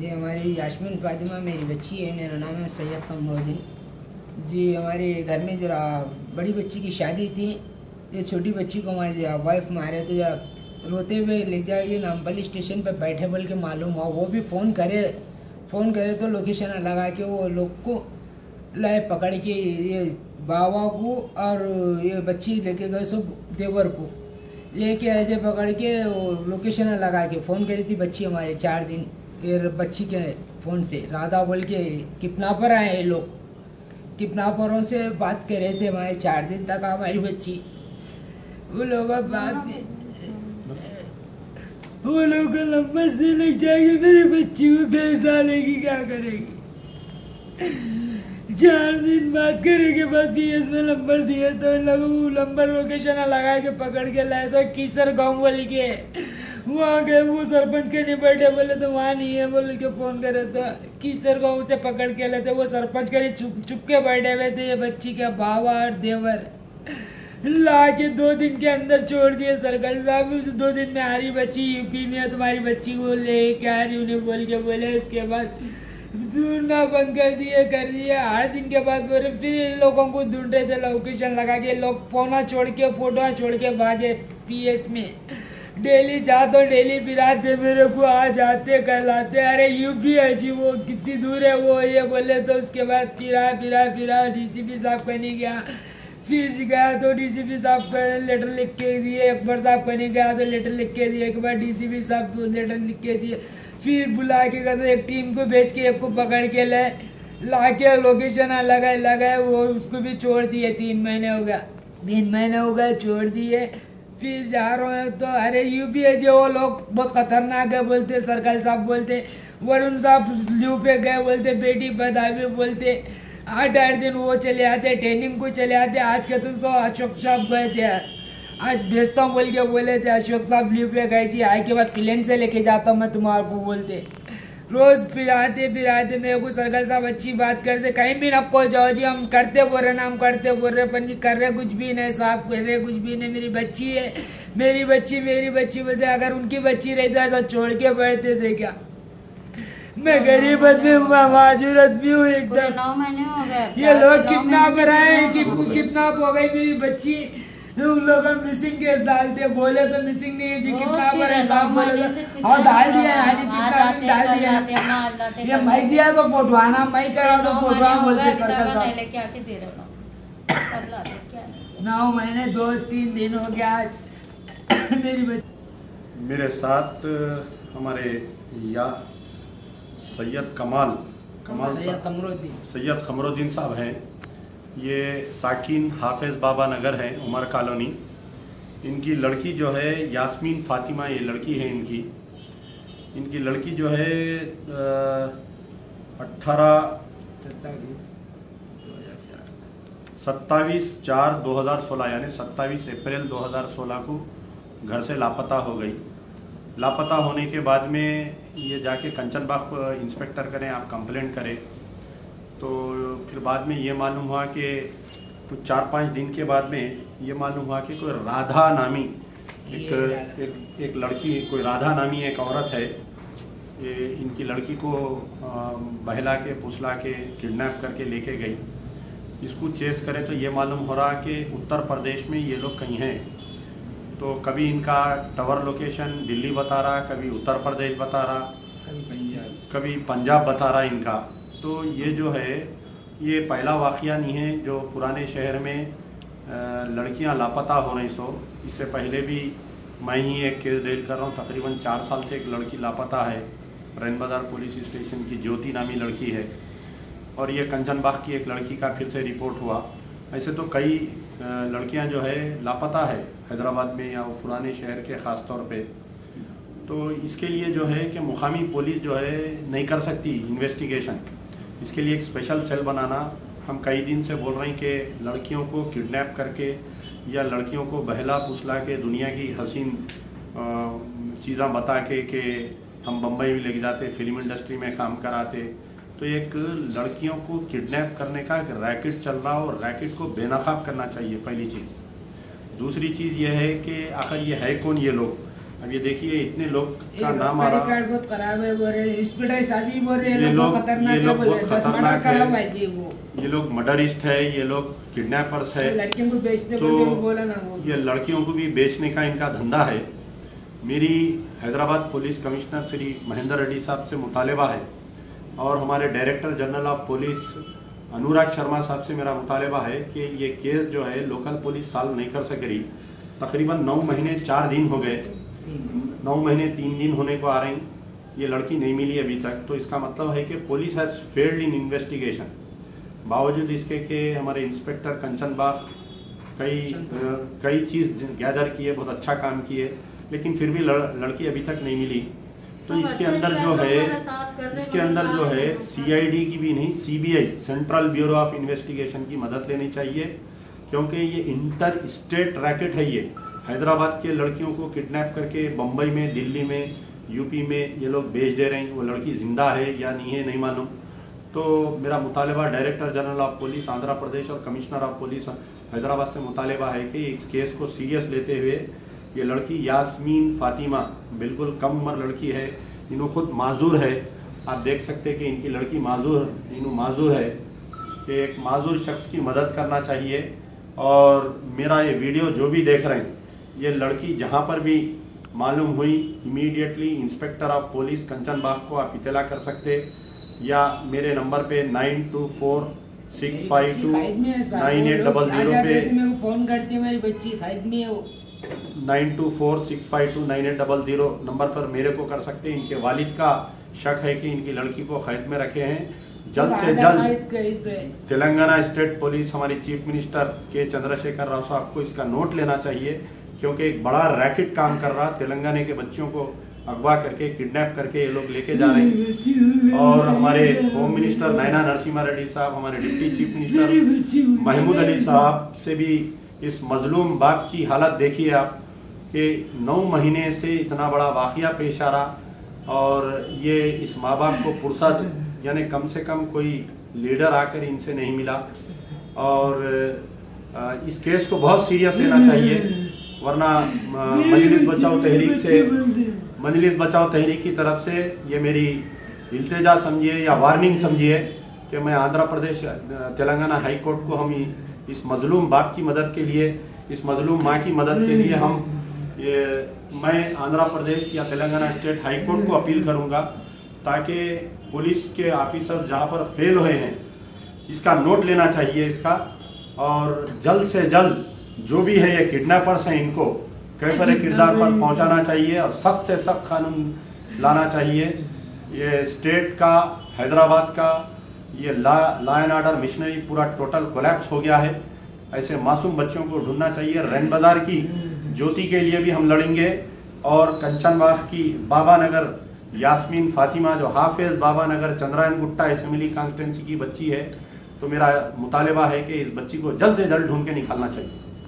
जी हमारी यास्मीन फातिमा मेरी बच्ची है। मेरा नाम है सैयद कमरुद्दीन। जी हमारे घर में जरा बड़ी बच्ची की शादी थी। ये छोटी बच्ची को हमारी वाइफ मारे तो जरा रोते हुए ले जाइए नामपल्ली स्टेशन पर बैठे बोल के मालूम हुआ। वो भी फ़ोन करे तो लोकेशन लगा के वो लोग को लाए पकड़ के ये बाबा को और ये बच्ची लेके गए सब देवर को लेके आए थे पकड़ के। वो लोकेशन लगा के फ़ोन करी थी बच्ची हमारे 4 दिन। फिर बच्ची के फ़ोन से राधा बोल के किडनैपर आए ये लोग। किडनैपरों से बात कर रहे थे हमारे 4 दिन तक हमारी बच्ची। वो लोग लंबा से लग जाएगी मेरी बच्ची को भेजा लेगी क्या करेगी। 4 दिन बात करने के बाद भी इसमें नंबर दिए तो लोग नंबर लोकेशन लगा के पकड़ के लाए तो कीसर गाँव बोल के वहाँ गए। वो सरपंच के नहीं बैठे बोले तो वहाँ नहीं है बोल के फ़ोन करे तो कीसर गाँव से पकड़ के लाए थे। वो सरपंच के लिए चुप के बैठे हुए थे। ये बच्ची के बाबा और देवर ला के 2 दिन के अंदर छोड़ दिए। सर्कल साहब 2 दिन में आ रही बच्ची यूपी में तुम्हारी बच्ची को ले के आ रही उन्हें बोल के बोले। इसके बाद ढूंढना बंद कर दिए 8 दिन के बाद बोले। फिर इन लोगों को ढूंढ रहे थे लोकेशन लगा के। लोग फोटो छोड़ के भागे पीएस में। डेली जाते डेली बिराते मेरे को आ जाते कल आते। अरे यूपी है जी वो कितनी दूर है वो ये बोले। तो उसके बाद फिरा डीसीपी साहब कहीं गया। फिर गया तो डीसीपी साहब का लेटर लिख के दिए। अकबर साहब कहीं गया तो लेटर लिख के दिए। एक बार डीसीपी साहब को लेटर लिख के दिए। फिर बुला के गए एक टीम को भेज के एक को पकड़ के ला के लोकेशन लगाए वो उसको भी छोड़ दिए। 3 महीने हो गए छोड़ दिए। फिर जा रहे हैं तो अरे यूपी है जो वो लोग बहुत खतरनाक है बोलते। सर्कल साहब बोलते वरुण साहब ल्यू पे गए बोलते बेटी बधाई बोलते। 8 दिन वो चले आते ट्रेनिंग को चले आते। आज के तो अशोक साहब गए थे। आज भेजता हूँ बोल के बोले थे अशोक साहब लीव पे गए थी। आए के बाद प्लेन से लेके जाता हूँ मैं तुम्हारे को बोलते। रोज फिराते मेरे को सर्कल साहब अच्छी बात करते। कहीं भी न को जाओ जी हम करते बोल रहे पर कर रहे कुछ भी नहीं साहब कर रहे कुछ भी नहीं। मेरी बच्ची है मेरी बच्ची बोलते। अगर उनकी बच्ची रहती ऐसा छोड़ के बैठते थे क्या। मैं गरीब आदमी माजूर आदमी हूँ एकदम। 9 महीने हो गए। ये लोग किडनैपर आए किडनैप हो गई मेरी बच्ची। उन लोग मिसिंग केस डालते बोले तो मिसिंग नहीं है जी किडनैपर है साहब बोले तो और डाल दिया है जी किडनैपिंग डाल दिया। ये मैं दिया तो फोटो आना मैं करा तो फोटो बोलते सर्कल साहब लेके आके दे रहा हूं। 9 महीने 2-3 दिन हो गया आज मेरी बच्ची। मेरे साथ हमारे सैयद खमरुद्दीन साहब हैं। ये साकिन हाफिज बाबा नगर है उमर कॉलोनी। इनकी लड़की जो है यास्मीन फातिमा ये लड़की है इनकी लड़की जो है 27/4/2016 यानी 27 अप्रैल 2016 को घर से लापता हो गई। लापता होने के बाद में ये जाके कंचनबाग इंस्पेक्टर करें आप कंप्लेंट करें तो फिर बाद में ये मालूम हुआ कि कुछ 4-5 दिन के बाद में ये मालूम हुआ कि कोई राधा नामी एक लड़की कोई राधा नामी एक औरत है। ये इनकी लड़की को बहला के फुसला के किडनैप करके लेके गई। इसको चेस करे तो ये मालूम हो रहा कि उत्तर प्रदेश में ये लोग कहीं हैं। तो कभी इनका टावर लोकेशन दिल्ली बता रहा कभी उत्तर प्रदेश बता रहा कभी पंजाब बता रहा इनका। तो ये जो है ये पहला वाक़या नहीं है जो पुराने शहर में लड़कियां लापता हो रही सो। इससे पहले भी मैं ही एक केस डील कर रहा हूँ। तकरीबन 4 साल से एक लड़की लापता है। रैन बाज़ार पुलिस स्टेशन की ज्योति नामी लड़की है और ये कंचनबाग की एक लड़की का फिर से रिपोर्ट हुआ। ऐसे तो कई लड़कियां जो है लापता है हैदराबाद में या वो पुराने शहर के ख़ास तौर पे। तो इसके लिए जो है कि मुकामी पुलिस जो है नहीं कर सकती इन्वेस्टिगेशन। इसके लिए एक स्पेशल सेल बनाना हम कई दिन से बोल रहे हैं कि लड़कियों को किडनैप करके या लड़कियों को बहला फुसला के दुनिया की हसीन चीज़ें बता के कि हम बम्बई भी लेके जाते फिल्म इंडस्ट्री में काम कराते। तो एक लड़कियों को किडनैप करने का एक रैकेट चल रहा और रैकेट को बेनकाब करना चाहिए पहली चीज़। दूसरी चीज़ ये है कि आखिर ये है कौन ये लोग अब ये देखिए इतने लोग का ये नाम लोग आ का रहा, रिकॉर्ड बहुत खराब है, बोल रहे इंस्पेक्टर साहब भी बोल रहे हैं ये लोग लोग- खतरनाक ये है, लोग बोल रहे बहुत 10 मर्डर खतरनाक करा है। हुआ है जी वो, ये लोग मर्डरिस्ट है, ये लोग किडनैपर्स है, लड़कियों को बेचते तो बोलते वो बोला ना वो। ये लड़कियों को भी बेचने का इनका धंधा है। मेरी हैदराबाद पुलिस कमिश्नर श्री महेंद्र रेड्डी साहब से मुतालबा है और हमारे director general of police Anurag Sharma साहब से मेरा मुतालबा है कि ये केस जो है लोकल पुलिस सॉल्व नहीं कर सक रही। तकरीबन 9 महीने 4 दिन हो गए, 9 महीने 3 दिन होने को आ रही, ये लड़की नहीं मिली अभी तक। तो इसका मतलब है कि police has failed in investigation. बावजूद इसके कि हमारे इंस्पेक्टर कंचन बाग कई चीज़ गैदर किए, बहुत अच्छा काम किए, लेकिन फिर भी लड़की अभी तक नहीं मिली। तो इसके अंदर जो है सीआईडी की भी नहीं, CBI central bureau of investigation की मदद लेनी चाहिए, क्योंकि ये इंटर स्टेट रैकेट है। ये हैदराबाद के लड़कियों को किडनैप करके बम्बई में, दिल्ली में, यूपी में ये लोग भेज दे रहे हैं। वो लड़की जिंदा है या नहीं है नहीं मालूम। तो मेरा मुतालबा director general of police Andhra Pradesh और कमिश्नर ऑफ पुलिस हैदराबाद से मुतालबा है कि इस केस को सीरियस लेते हुए ये लड़की यास्मीन फातिमा बिल्कुल कम उम्र लड़की है, इन्हों खुद माजूर है। आप देख सकते हैं कि इनकी लड़की माजूर है कि एक माजूर शख्स की मदद करना चाहिए। और मेरा ये वीडियो जो भी देख रहे हैं, ये लड़की जहाँ पर भी मालूम हुई इमीडिएटली इंस्पेक्टर ऑफ पुलिस कंचन बाग को आप इत्तला कर सकते, या मेरे नंबर पे 9246529800 पे फोन करती है, मेरी बच्ची फाइद में है वो। 9246529800 नंबर पर मेरे को कर सकते हैं। इनके वालिद का शक है कि इनकी लड़की को कैद में रखे हैं। जल्द से जल्द तेलंगाना स्टेट पुलिस, हमारी चीफ मिनिस्टर के चंद्रशेखर राव साहब को इसका नोट लेना चाहिए, क्योंकि एक बड़ा रैकेट काम कर रहा, तेलंगाना के बच्चियों को अगवा करके किडनैप करके ये लोग लेके जा रहे हैं। और हमारे होम मिनिस्टर नयना नरसिम्हा रेड्डी साहब, हमारे deputy chief minister Mahmood Ali साहब से भी इस मजलूम बाप की हालत देखिए आप कि 9 महीने से इतना बड़ा वाकया पेश आ रहा, और ये इस माँ बाप को फुर्सत यानी कम से कम कोई लीडर आकर इनसे नहीं मिला। और इस केस को बहुत सीरियस लेना चाहिए, वरना मजलिस बचाओ तहरीक की तरफ से ये मेरी इल्तिजा समझिए या वार्निंग समझिए कि मैं आंध्र प्रदेश तेलंगाना हाई कोर्ट को हम इस मजलूम बाप की मदद के लिए, इस मजलूम माँ की मदद के लिए मैं आंध्र प्रदेश या तेलंगाना स्टेट हाई कोर्ट को अपील करूंगा, ताकि पुलिस के ऑफिसर्स जहां पर फेल हुए हैं इसका नोट लेना चाहिए इसका, और जल्द से जल्द जो भी है ये किडनैपर्स हैं इनको कैफरे किरदार पर पहुंचाना चाहिए और सख्त से सख्त कानून लाना चाहिए। ये स्टेट का, हैदराबाद का ये लॉ एंड ऑर्डर मिशनरी पूरा टोटल कोलैप्स हो गया है। ऐसे मासूम बच्चों को ढूंढना चाहिए। रैन बाजार की ज्योति के लिए भी हम लड़ेंगे, और कंचन बाग की बाबा नगर यास्मीन फातिमा जो हाफिज बाबा नगर चंद्रायन गुट्टा असेंबली कॉन्स्टिट्यूंसी की बच्ची है, तो मेरा मुतालबा है कि इस बच्ची को जल्द से जल्द ढूंढ के निकालना चाहिए।